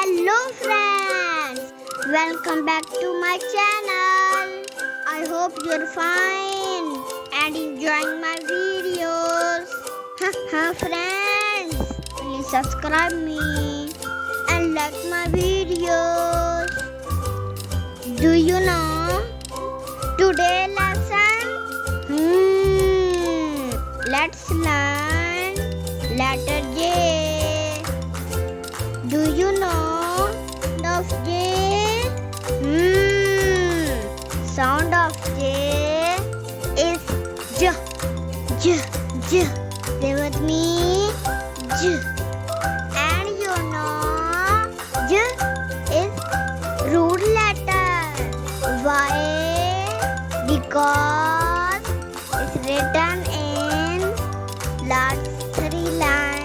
Hello friends, welcome back to my channel. I hope you're fine and enjoying my videos. Friends, please subscribe me and like my videos. Do you know today lesson? Let's learn letter J. Do you know the J? Sound of J is J. J. J. Say with me, J. And you know J is root letter. Why? Because it's written in last 3 lines.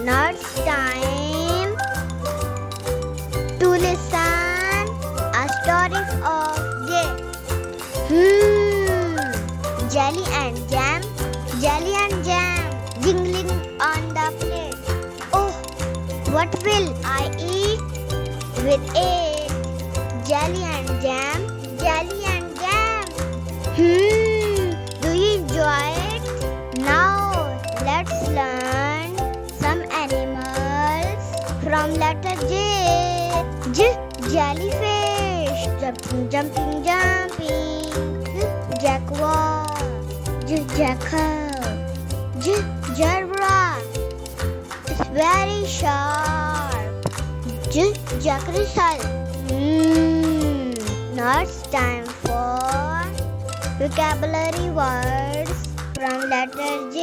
Now it's time to listen a story of J. Jelly and jam, jingling on the plate. Oh, what will I eat with it? Jelly and jam. Do you enjoy it? Now let's learn some animals from letter J. Jellyfish, jumping. Jaguar, jackal. Zebra, it's very sharp. Jackal. Now it's time for vocabulary words from letter J.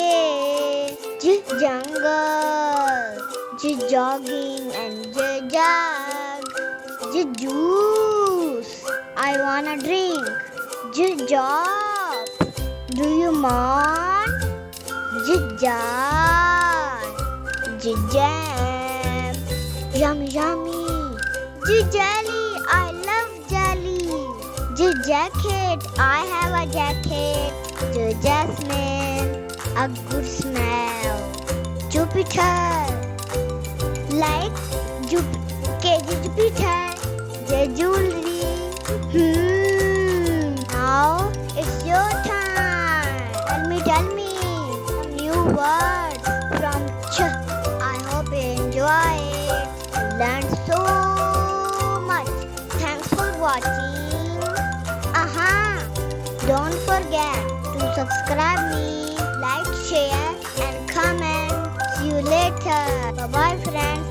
Jungle, jogging and jug. Juice, I wanna drink. Job, do you want? Jar, jam. Yummy. Jelly, I love jelly. Jacket, I have a jacket. Jasmine, a good smell. Jupiter, like Jupiter. Jewelry. Now it's your turn. Tell me some new words from Ch. I hope you enjoy it. Learn so much. Thanks for watching. Don't forget to subscribe me, like, share and comment. See you later. Bye bye friends.